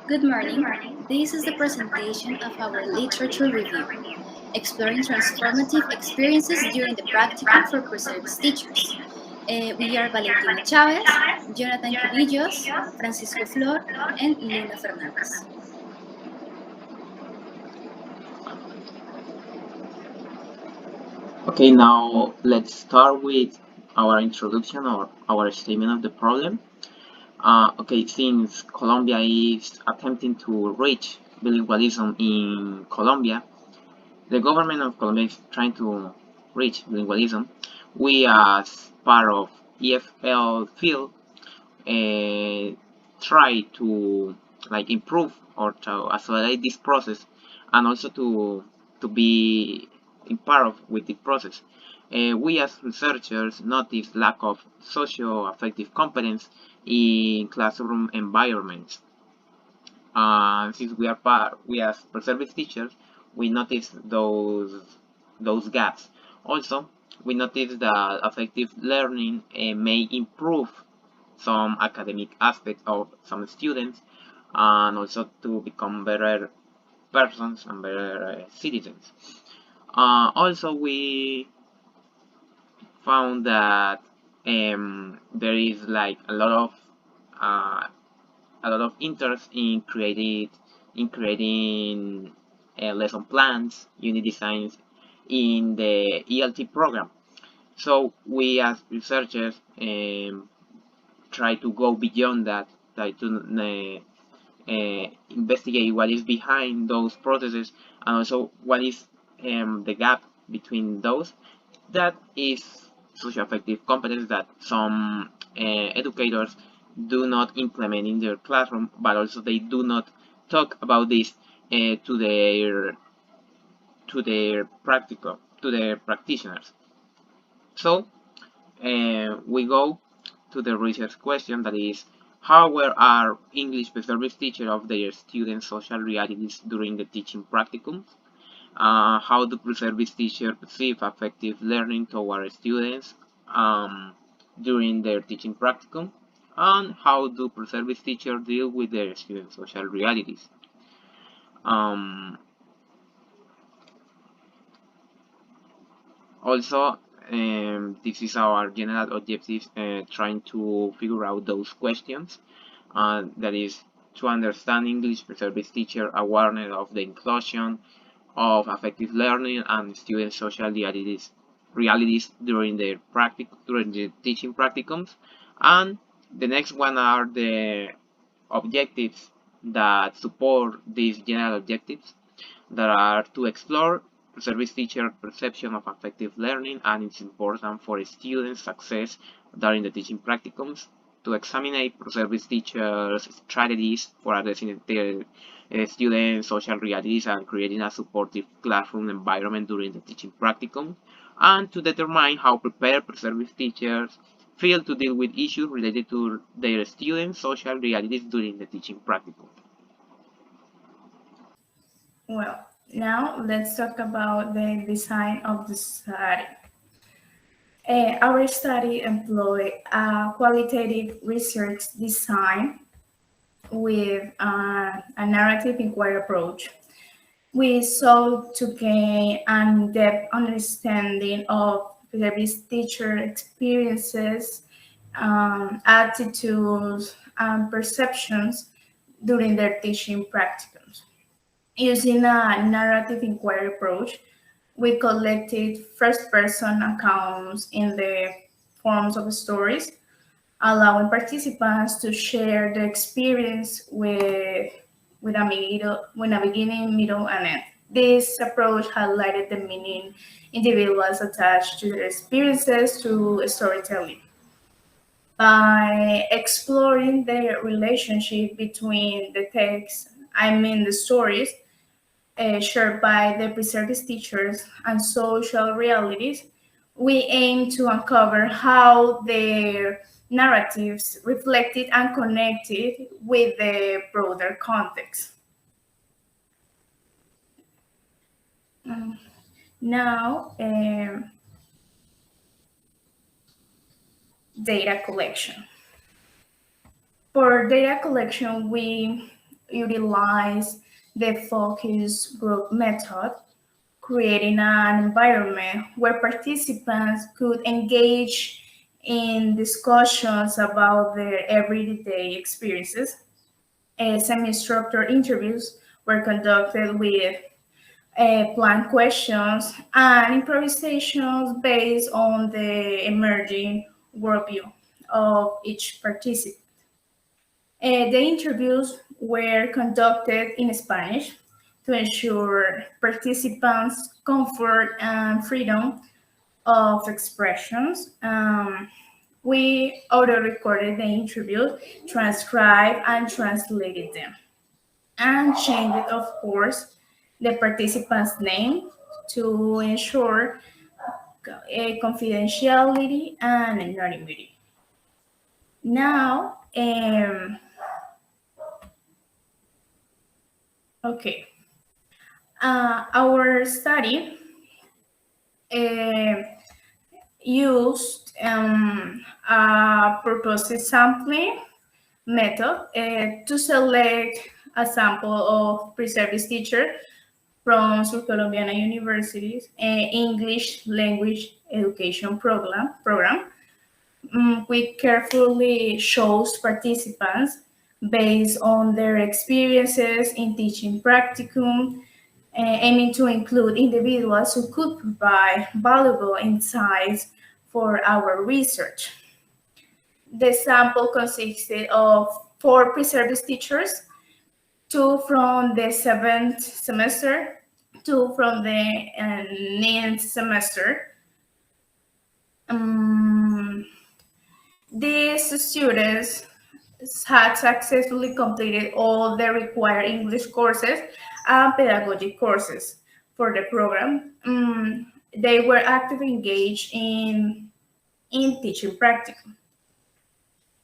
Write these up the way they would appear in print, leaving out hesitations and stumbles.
Good morning. This is the presentation of our literature review, exploring transformative experiences during the practicum for Preservis teachers. We are Valentina Chavez, Jonathan Cubillos, Francisco Flor, and Luna Fernandez. Okay, now let's start with our introduction or our statement of the problem. Okay, since Colombia is attempting to reach bilingualism in Colombia, the government of Colombia is trying to reach bilingualism. We, as part of EFL field, try to improve or to accelerate this process, and also to be in part of with the process. We as researchers notice lack of socio-affective competence in classroom environments. Since we as service teachers, we notice those gaps. Also, we notice that affective learning may improve some academic aspects of some students, and also to become better persons and better citizens. Also, we found that there is uh, a lot of interest in creating lesson plans, unit designs in the ELT program. So we as researchers try to go beyond that, try to investigate what is behind those processes, and also what is the gap between those. That is social affective competence that some educators do not implement in their classroom, but also they do not talk about this to their practitioners. So we go to the research question, that is, how well are English service teachers of their students' social realities during the teaching practicums? How do pre-service teachers perceive effective learning toward students during their teaching practicum? And how do pre-service teachers deal with their students' social realities? Also, this is our general objective, trying to figure out those questions. That is, to understand English pre-service teacher awareness of the inclusion of affective learning and student social realities during during the teaching practicums. And the next one are the objectives that support these general objectives, that are to explore service teacher perception of affective learning and its importance for student success during the teaching practicums, to examine service teachers' strategies for addressing their students' social realities and creating a supportive classroom environment during the teaching practicum, and to determine how prepared service teachers feel to deal with issues related to their students' social realities during the teaching practicum. Well, now let's talk about the design of the study. Our study employed a qualitative research design with a narrative inquiry approach. We sought to gain an in-depth understanding of service teacher experiences, attitudes, and perceptions during their teaching practicums. Using a narrative inquiry approach, we collected first-person accounts in the forms of stories, allowing participants to share their experience with a beginning, middle, and end. This approach highlighted the meaning individuals attach to their experiences through storytelling. By exploring the relationship between the text, the stories, shared by the preservist teachers and social realities, we aim to uncover how their narratives reflected and connected with the broader context. Now, data collection. For data collection, we utilize the focus group method, creating an environment where participants could engage in discussions about their everyday experiences. Semi-structured interviews were conducted with planned questions and improvisations based on the emerging worldview of each participant. The interviews were conducted in Spanish to ensure participants' comfort and freedom of expressions. We auto-recorded the interview, transcribed and translated them, and changed, of course, the participant's name to ensure confidentiality and anonymity. Now, okay, our study used a purpose sampling method to select a sample of pre-service teacher from Sur Colombiana University's English Language Education program. We carefully chose participants based on their experiences in teaching practicum, aiming to include individuals who could provide valuable insights for our research. The sample consisted of 4 pre-service teachers, 2 from the 7th semester, 2 from the 9th semester. These students had successfully completed all the required English courses and pedagogic courses for the program. They were actively engaged in teaching practicum.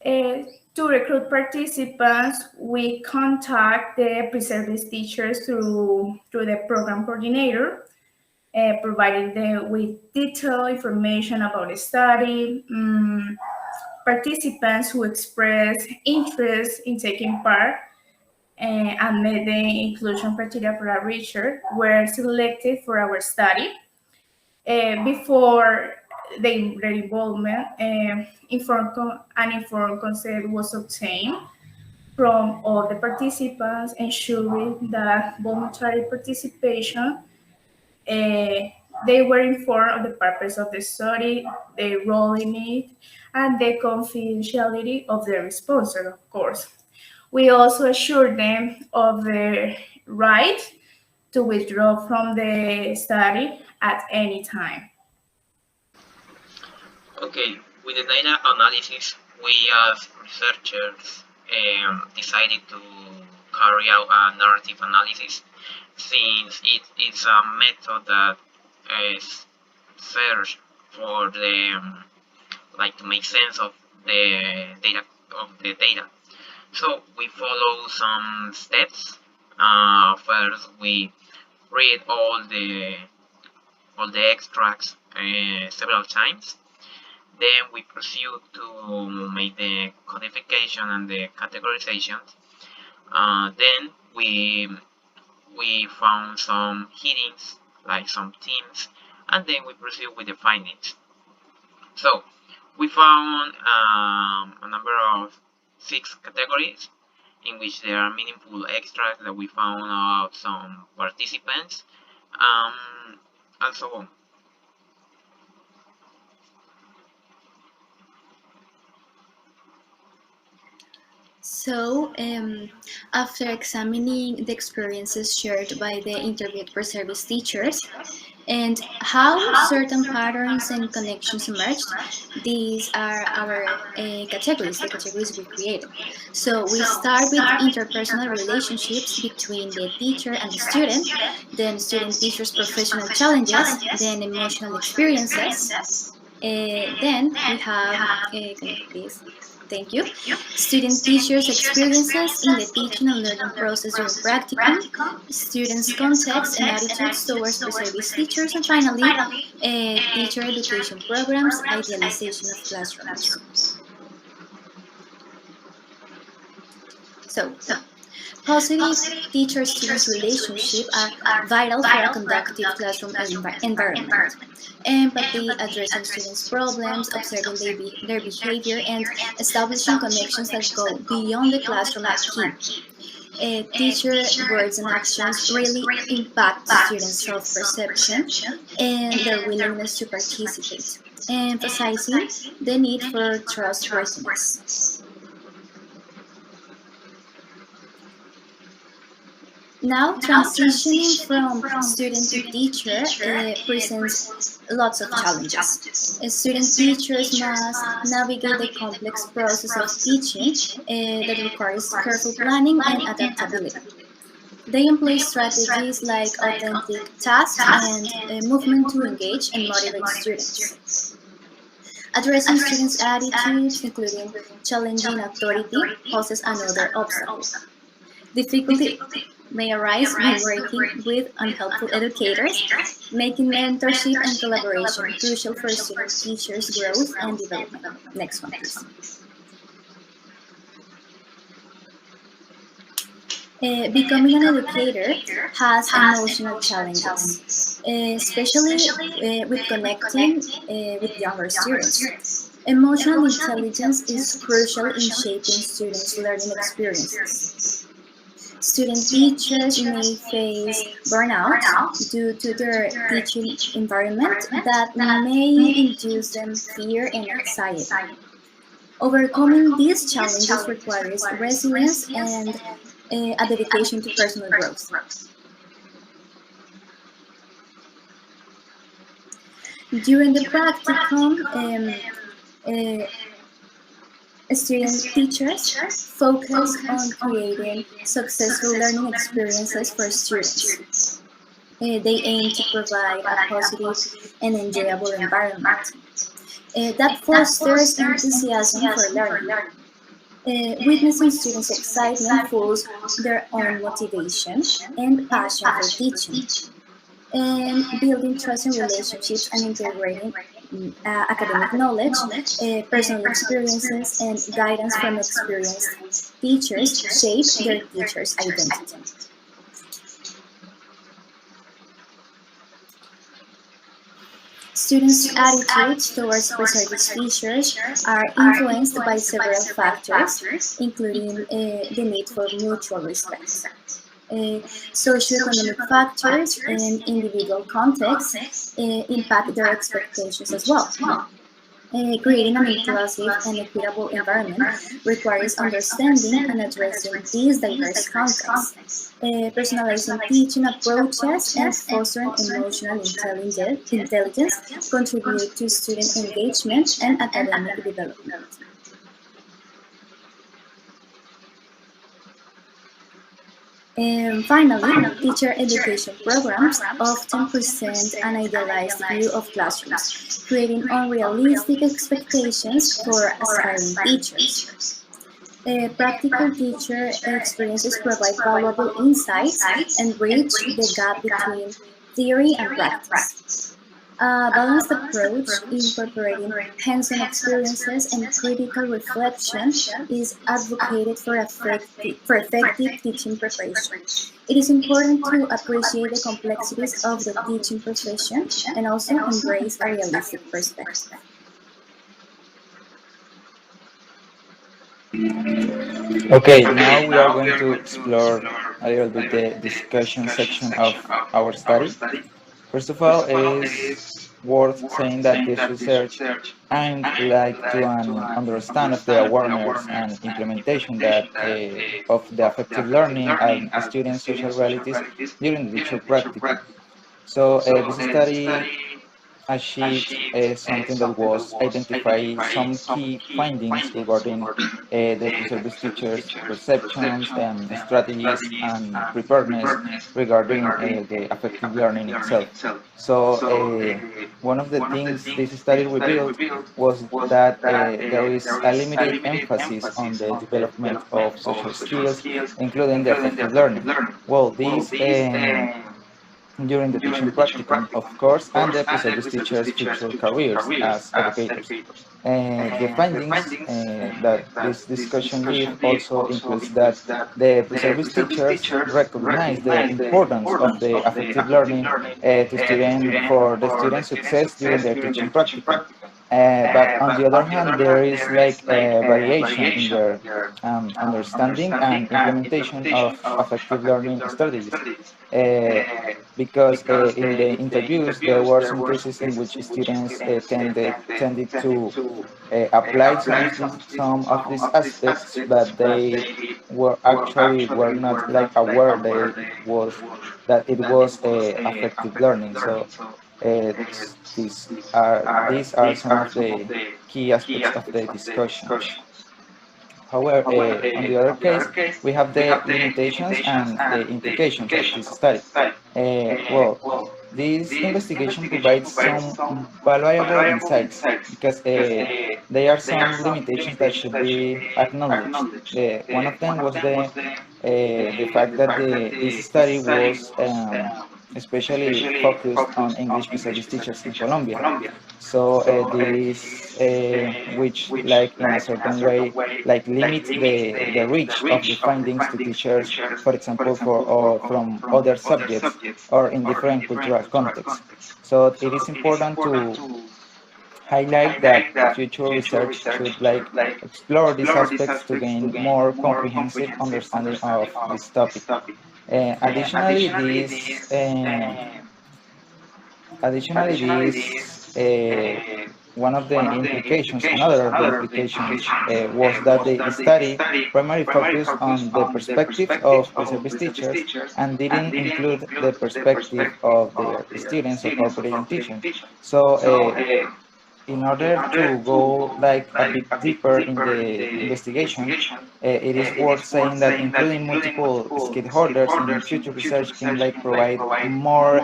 To recruit participants, we contact the pre-service teachers through the program coordinator, providing them with detailed information about the study. Participants who expressed interest in taking part and met the inclusion criteria for our research were selected for our study. Before their involvement, informed consent was obtained from all the participants, ensuring that voluntary participation. They were informed of the purpose of the study, their role in it, and the confidentiality of the sponsor, of course. We also assured them of the right to withdraw from the study at any time. Okay, with the data analysis, we as researchers decided to carry out a narrative analysis, since it is a method that is search for the to make sense of the data. So we follow some steps. First, we read all the extracts several times. Then we proceed to make the codification and the categorization. Then we found some headings, like some themes, and then we proceed with the findings. So we found a number of 6 categories in which there are meaningful extracts that we found of some participants, and so on. So, after examining the experiences shared by the interviewed pre-service teachers and how certain patterns and connections emerged, these are our categories, the categories we created. So, we start with interpersonal relationships between the teacher and the student, then student-teachers' professional challenges, then emotional experiences. Then we have, please. Thank you. Student teachers' experiences in the teaching and learning process during practicum, students' context and attitudes towards pre-service teachers, and finally, teacher education programs, idealization of classrooms. So, positive teacher-student relationships are vital for a conductive classroom environment. Empathy, addressing students' problems, observing their behavior, and establishing connections that go beyond the classroom are key. Teacher words and actions really impact students' self-perception and their willingness to participate, emphasizing the need for trustworthiness. Now, transitioning from student to teacher presents lots of challenges. Student teachers must navigate the complex process of teaching that requires careful planning and adaptability. They employ strategies like authentic tasks and movement to engage and motivate students. Addressing students' attitudes, including challenging authority, poses another obstacle. Difficulty may arise when working with unhelpful educators, making mentorship and collaboration crucial for student teachers' growth and development. Next one, please. Becoming an educator has emotional challenges, especially with connecting with younger students. Emotional intelligence is crucial in shaping students' learning experiences. Student teachers may face burnout due to their teaching environment that may induce them fear and anxiety. Overcoming these challenges requires resilience and a dedication to personal growth. During the practicum, student teachers focus on creating successful learning experiences for students. They aim to provide a positive and enjoyable environment that fosters enthusiasm for learning. Witnessing students' excitement fuels their own motivation and passion for teaching, and building trusting relationships and integrating academic knowledge, personal experiences, and guidance from experienced teachers shape their teachers' identity. Students' attitudes towards preservist teachers are influenced by several factors, including the need for mutual respect. Socioeconomic factors and individual contexts impact their expectations as well. Creating an inclusive and equitable environment requires understanding and addressing these diverse contexts. Personalizing teaching approaches and fostering emotional intelligence contribute to student engagement and academic development. And finally, teacher education programs often present an idealized view of classrooms, creating unrealistic expectations for aspiring teachers. Practical teacher experiences provide valuable insights and bridge the gap between theory and practice. A balanced approach, incorporating hands-on experiences and critical reflection, is advocated for effective teaching preparation. It is important to appreciate the complexities of the teaching profession and also embrace a realistic perspective. Okay, now we are going to explore a little bit the discussion section of our study. First of all, it is worth saying that this research aimed like to an understand of the awareness and implementation that of the affective learning and student social realities during the teacher practicum. So this study achieved something that was identify some key findings regarding the pre-service teachers' perceptions and strategies and preparedness regarding the affective learning itself. So one of the things this study revealed was that there is a limited emphasis on the development of social skills, including the affective learning. Well, these during the teaching practicum, of course, and the pre-service teachers' future careers as educators. The findings that this discussion gives also includes that the pre-service teachers recognize the importance of the affective learning for the student success during their teaching practicum. But on the other hand, there is like a variation in their understanding and implementation of affective learning strategies. Uh, because in the interviews there were some cases in which students tended to apply some of these aspects, but they were not like aware that it was affective learning. So these are some of the key aspects of the discussion. However, on the other case, we have the limitations and the implications of this study. Well, this investigation provides some valuable insights because there are some limitations that should be acknowledged. One of them was the fact that this study was especially focused on English pre-service teachers in Colombia. So this, which like in a certain way, like limits the reach of the findings to teachers, for example, from other subjects or in different cultural contexts. So it is important to highlight that future research should like explore these aspects to gain more comprehensive understanding of this topic. Additionally, one of the implications, another of the implications, was that the study primarily focused on the perspectives of pre-service teachers and didn't include the perspective of their students or cooperating teachers. So in order to go like a bit deeper in the investigation, it is worth saying that including multiple stakeholders in future research can like provide more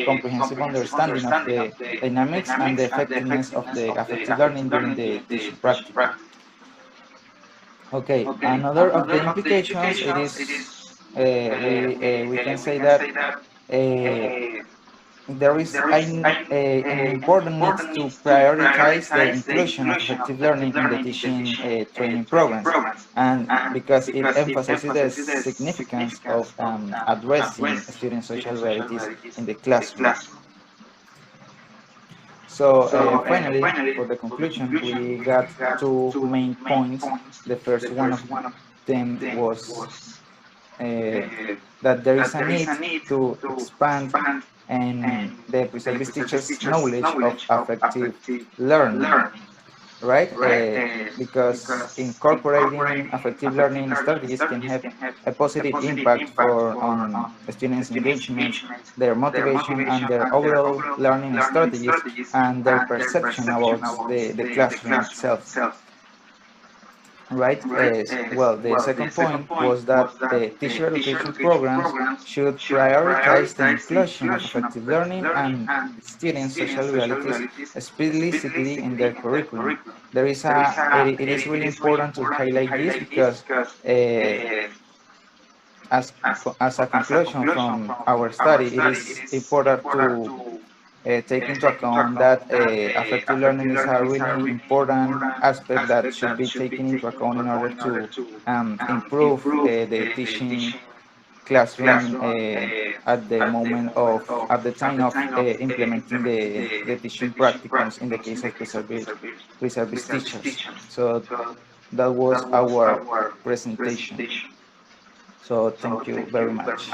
comprehensive understanding of the dynamics and the effectiveness of the affective learning during the teaching practice. Okay, another of the implications, it is we can say that there is an important need to prioritize the inclusion of effective learning in the teaching training programs, and because it emphasizes the significance of addressing student social realities in the classroom. So finally, for the conclusion, we got two main points. The first one of them was that there is a need to expand and the pre-service teachers' knowledge of affective learning, right? Because incorporating affective learning strategies can have a positive impact on students' engagement, their motivation, and their overall learning strategies and their perception about the classroom itself. Right. Well, the second point was that the teacher education programs should prioritize the inclusion of effective learning and student social realities explicitly in their curriculum. It is really important to highlight this because as a conclusion from our study, it is important to take into account that affective learning is a really important aspect that should be taken into account in order to improve the teaching classroom at the time of implementing the teaching practicums in the case of pre-service teachers. So that was our presentation. So thank you very much.